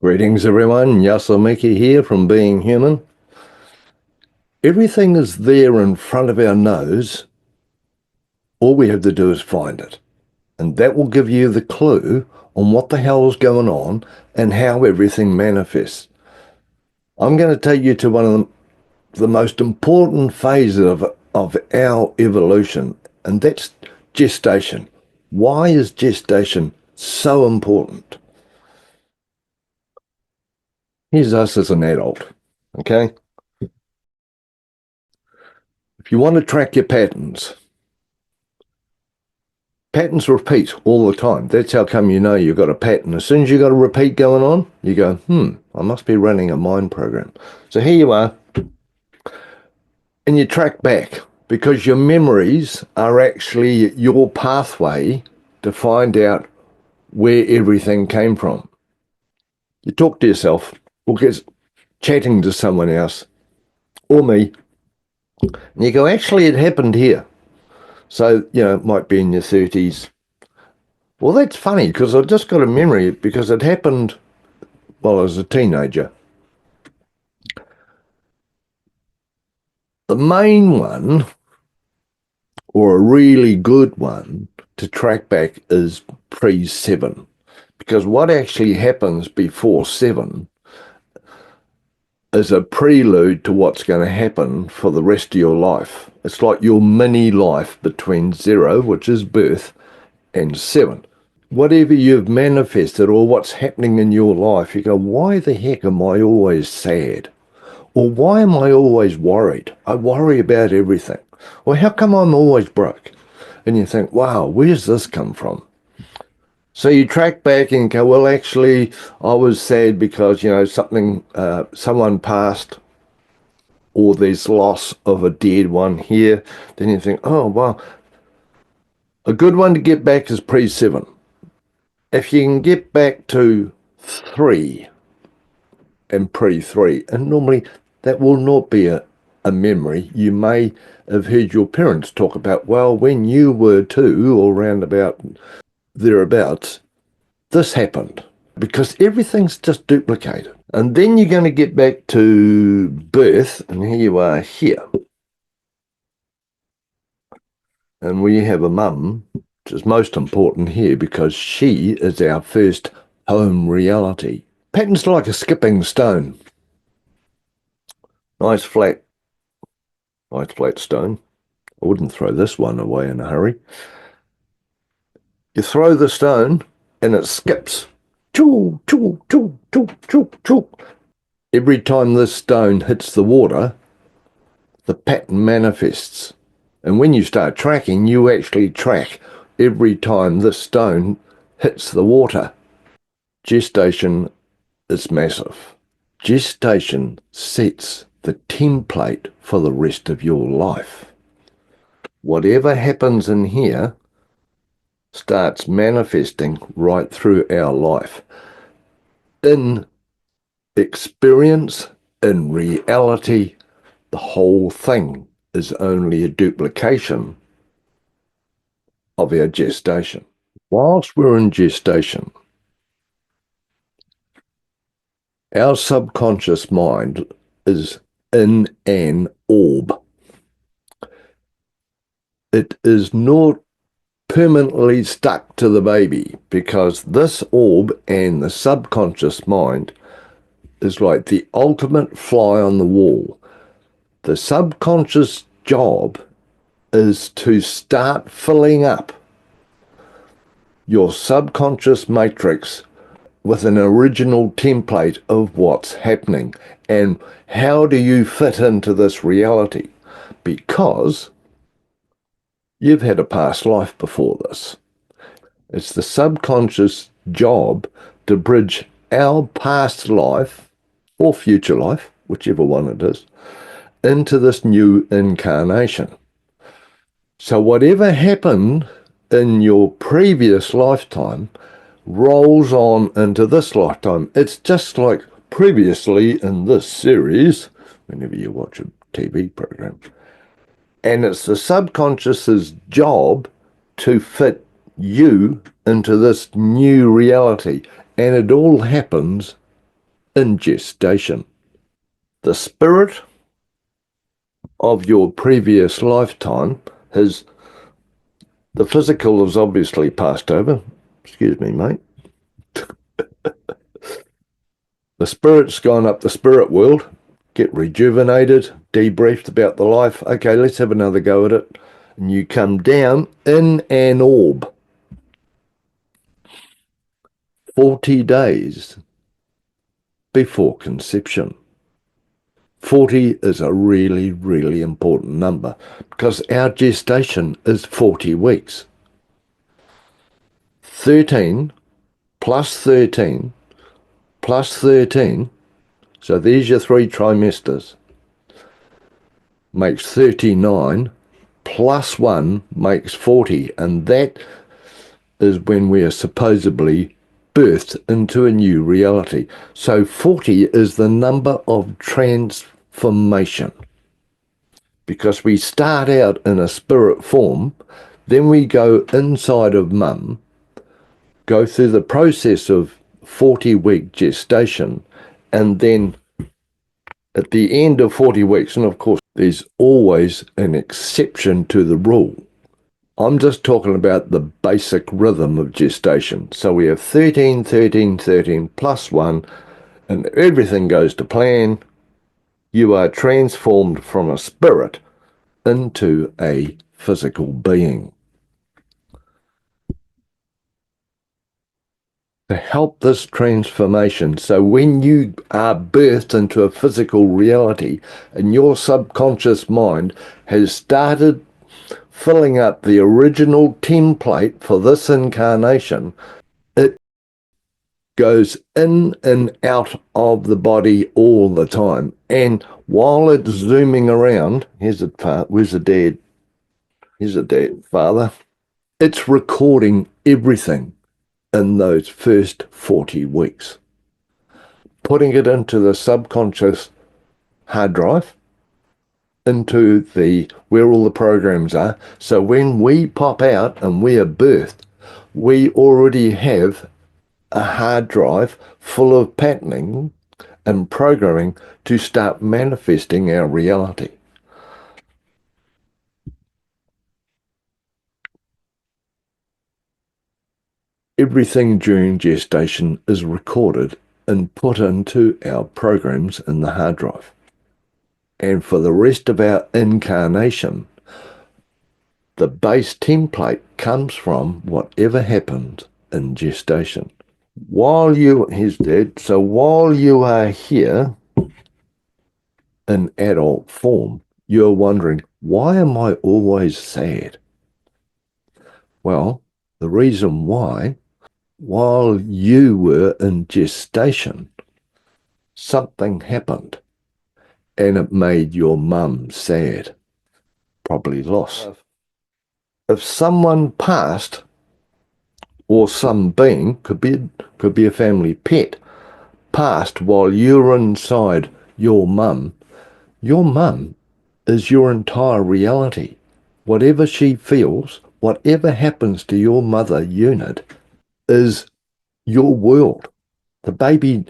Greetings, everyone. Yasa here from Being Human. Everything is there in front of our nose. All we have to do is find it. And that will give you the clue on what the hell is going on and how everything manifests. I'm going to take you to one of the most important phases of our evolution, and that's gestation. Why is gestation so important? Here's us as an adult, okay? If you want to track your patterns repeat all the time. That's how come you know you've got a pattern. As soon as you've got a repeat going on, you go, I must be running a mind program. So here you are, and you track back because your memories are actually your pathway to find out where everything came from. You talk to yourself or get chatting to someone else or me, and you go, actually, it happened here. So, it might be in your 30s. Well, that's funny because I've just got a memory because it happened while I was a teenager. The main one, or a really good one, to track back is pre-7. Because what actually happens before 7 is a prelude to what's going to happen for the rest of your life. It's like your mini life between 0, which is birth, and 7. Whatever you've manifested or what's happening in your life, you go, why the heck am I always sad? Or why am I always worried? I worry about everything. Or how come I'm always broke? And you think, wow, where's this come from? So you track back and go, well, actually, I was sad because, someone passed, or there's loss of a dead one here. Then you think, oh, well, a good one to get back is pre-7. If you can get back to 3 and pre-3, and normally that will not be a memory. You may have heard your parents talk about, well, when you were 2 or round about thereabouts, this happened, because everything's just duplicated. And then you're going to get back to birth, and here you are here. And we have a mum, which is most important here because she is our first home reality. Pattern's like a skipping stone. Nice flat stone. I wouldn't throw this one away in a hurry. You throw the stone and it skips. Choo, choo, choo, choo, choo, choo. Every time this stone hits the water, the pattern manifests. And when you start tracking, you actually track every time this stone hits the water. Gestation is massive. Gestation sets the template for the rest of your life. Whatever happens in here starts manifesting right through our life. In experience, in reality, the whole thing is only a duplication of our gestation. Whilst we're in gestation, our subconscious mind is in an orb. It is not permanently stuck to the baby because this orb and the subconscious mind is like the ultimate fly on the wall. The subconscious job is to start filling up your subconscious matrix with an original template of what's happening and how do you fit into this reality, because you've had a past life before this. It's the subconscious job to bridge our past life or future life, whichever one it is, into this new incarnation. So whatever happened in your previous lifetime rolls on into this lifetime. It's just like previously in this series, whenever you watch a TV program. And it's the subconscious's job to fit you into this new reality. And it all happens in gestation. The spirit of your previous lifetime has, the physical has obviously passed over. Excuse me, mate. The spirit's gone up the spirit world, get rejuvenated, debriefed about the life. Okay, let's have another go at it. And you come down in an orb 40 days before conception. 40 is a really, really important number because our gestation is 40 weeks. 13 plus 13 plus 13, so there's your 3 trimesters, makes 39, plus 1 makes 40, and that is when we are supposedly birthed into a new reality. So 40 is the number of transformation, because we start out in a spirit form, then we go inside of mum, go through the process of 40-week gestation, and then at the end of 40 weeks, and of course there's always an exception to the rule. I'm just talking about the basic rhythm of gestation. So we have 13, 13, 13 plus 1, and everything goes to plan. You are transformed from a spirit into a physical being. To help this transformation, so when you are birthed into a physical reality and your subconscious mind has started filling up the original template for this incarnation, it goes in and out of the body all the time. And while it's zooming around, where's the dad? Here's the dad, father. It's recording everything in those first 40 weeks, putting it into the subconscious hard drive, into the where all the programs are. So when we pop out and we are birthed, we already have a hard drive full of patterning and programming to start manifesting our reality. Everything during gestation is recorded and put into our programs in the hard drive. And for the rest of our incarnation, the base template comes from whatever happened in gestation. He's dead, so while you are here in adult form, you're wondering, why am I always sad? Well, the reason why, while you were in gestation, something happened and it made your mum sad, probably lost. If someone passed, or some being, could be a family pet, passed while you're inside your mum is your entire reality. Whatever she feels, whatever happens to your mother unit is your world. The baby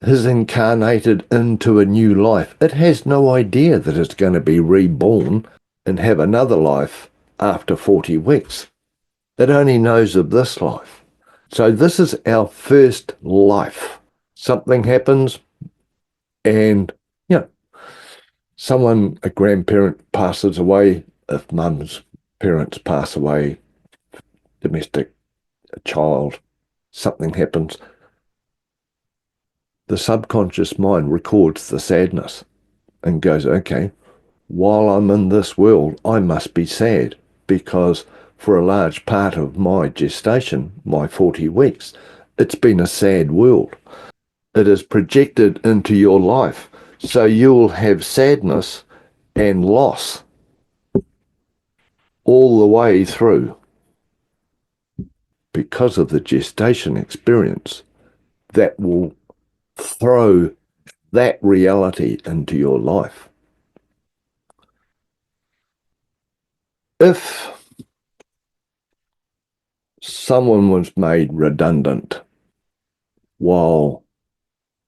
has incarnated into a new life. It has no idea that it's going to be reborn and have another life after 40 weeks. It only knows of this life. So this is our first life. Something happens and, a grandparent passes away. If mum's parents pass away, domestic, a child, something happens, the subconscious mind records the sadness and goes, okay, while I'm in this world, I must be sad, because for a large part of my gestation, my 40 weeks, it's been a sad world. It is projected into your life. So you'll have sadness and loss all the way through because of the gestation experience that will throw that reality into your life. If someone was made redundant while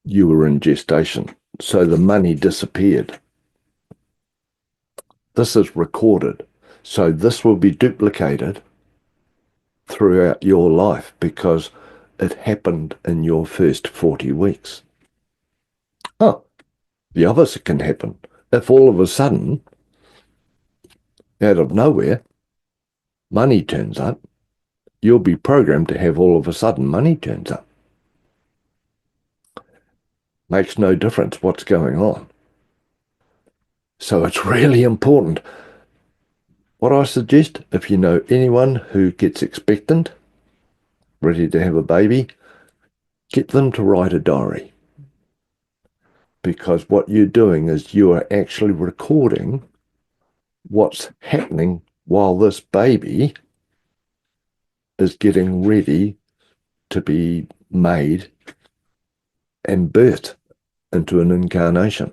you were in gestation. So the money disappeared. This is recorded. So this will be duplicated throughout your life because it happened in your first 40 weeks. Oh, the opposite can happen. If all of a sudden, out of nowhere, money turns up, you'll be programmed to have all of a sudden money turns up. Makes no difference what's going on. So it's really important. What I suggest, if you know anyone who gets expectant, ready to have a baby, get them to write a diary. Because what you're doing is you are actually recording what's happening while this baby is getting ready to be made and birthed into an incarnation.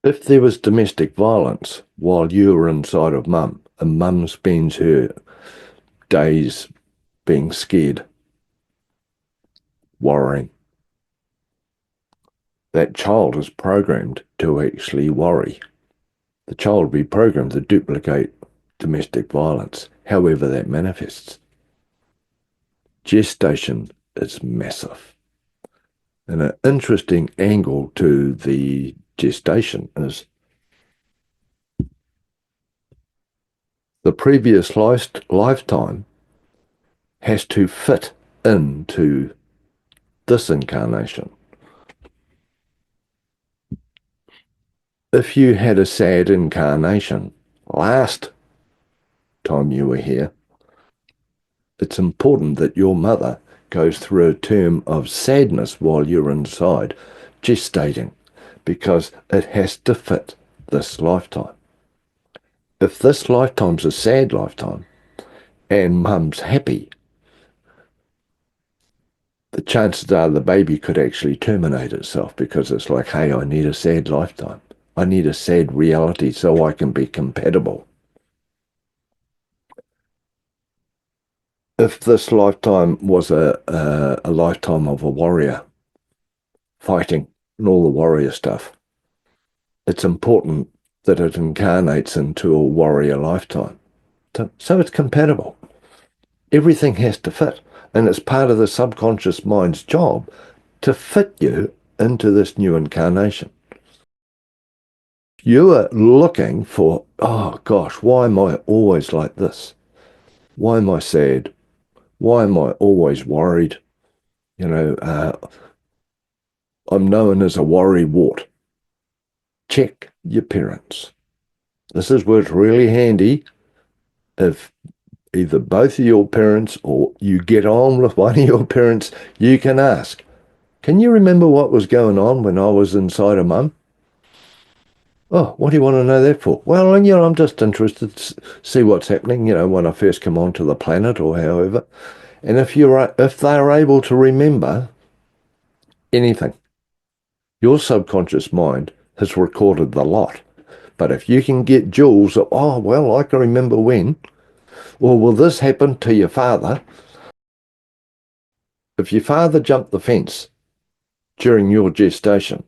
If there was domestic violence while you were inside of mum, and mum spends her days being scared, worrying, that child is programmed to actually worry. The child will be programmed to duplicate domestic violence, however that manifests. Gestation is massive. And an interesting angle to the gestation is the previous lifetime has to fit into this incarnation. If you had a sad incarnation last time you were here, it's important that your mother goes through a term of sadness while you're inside gestating, because it has to fit this lifetime. If this lifetime's a sad lifetime and mum's happy, the chances are the baby could actually terminate itself, because it's like, hey, I need a sad lifetime. I need a sad reality so I can be compatible. If this lifetime was a lifetime of a warrior, fighting and all the warrior stuff, it's important that it incarnates into a warrior lifetime. So it's compatible. Everything has to fit. And it's part of the subconscious mind's job to fit you into this new incarnation. You are looking for, oh gosh, why am I always like this? Why am I sad? Why am I always worried? You know, I'm known as a worry wart. Check your parents. This is where it's really handy. If either both of your parents or you get on with one of your parents, you can ask, can you remember what was going on when I was inside of mum? Oh, what do you want to know that for? Well, I'm just interested to see what's happening, when I first come onto the planet or however. And if they're able to remember anything, your subconscious mind has recorded the lot. But if you can get jewels of, oh, well, I can remember when, or will this happen to your father? If your father jumped the fence during your gestation,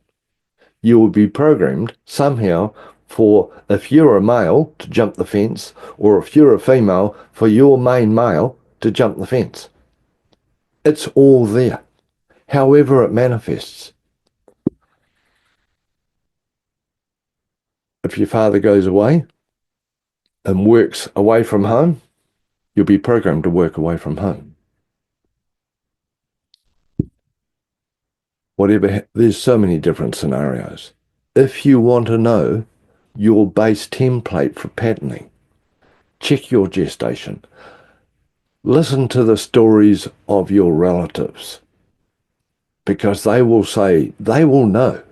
you will be programmed somehow for, if you're a male, to jump the fence, or if you're a female, for your main male to jump the fence. It's all there, however it manifests. If your father goes away and works away from home, you'll be programmed to work away from home. There's so many different scenarios. If you want to know your base template for patterning, check your gestation. Listen to the stories of your relatives, because they will know.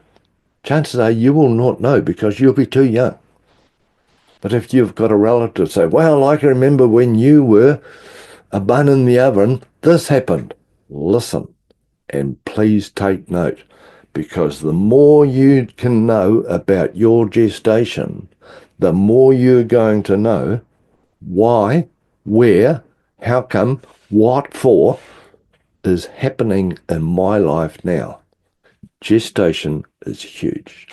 Chances are you will not know because you'll be too young. But if you've got a relative say, well, I can remember when you were a bun in the oven, this happened. Listen, and please take note, because the more you can know about your gestation, the more you're going to know why, where, how come, what for, is happening in my life now. Gestation is huge.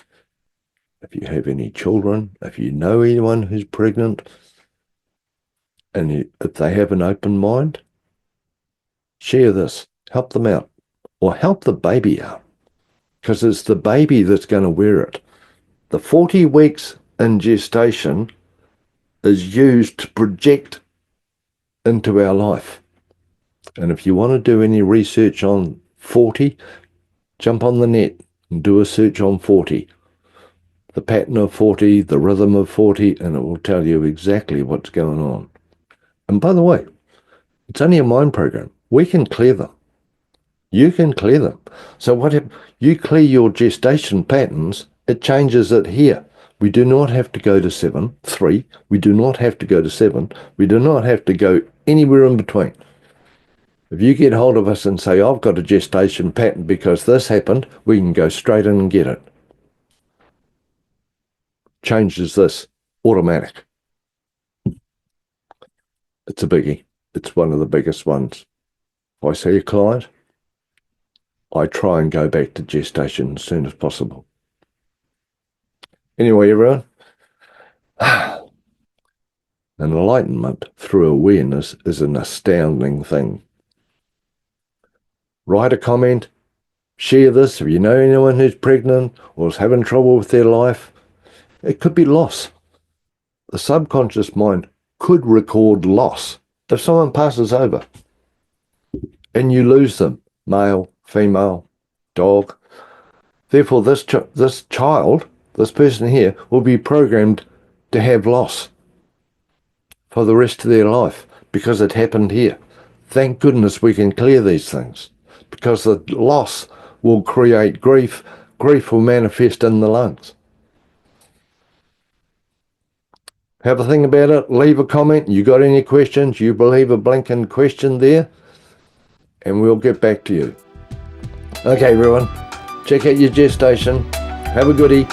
If you have any children, if you know anyone who's pregnant, and if they have an open mind, share this, help them out, or help the baby out, because it's the baby that's going to wear it. The 40 weeks in gestation is used to project into our life. And if you want to do any research on 40, jump on the net and do a search on 40. The pattern of 40, the rhythm of 40, and it will tell you exactly what's going on. And by the way, it's only a mind program. We can clear them. You can clear them. So what if you clear your gestation patterns, it changes it here. We do not have to go to 7, 3. We do not have to go to 7. We do not have to go anywhere in between. If you get hold of us and say, I've got a gestation pattern because this happened, we can go straight in and get it. Changes this, automatic. It's a biggie. It's one of the biggest ones. If I see a client, I try and go back to gestation as soon as possible. Anyway, everyone, an enlightenment through awareness is an astounding thing. Write a comment, share this if you know anyone who's pregnant or is having trouble with their life. It could be loss. The subconscious mind could record loss. If someone passes over and you lose them, male, female, dog, therefore this child, this person here, will be programmed to have loss for the rest of their life because it happened here. Thank goodness we can clear these things, because the loss will create grief. Grief will manifest in the lungs. Have a think about it. Leave a comment. You got any questions? You believe a blinking question there? And we'll get back to you. Okay, everyone. Check out your gestation. Have a goodie.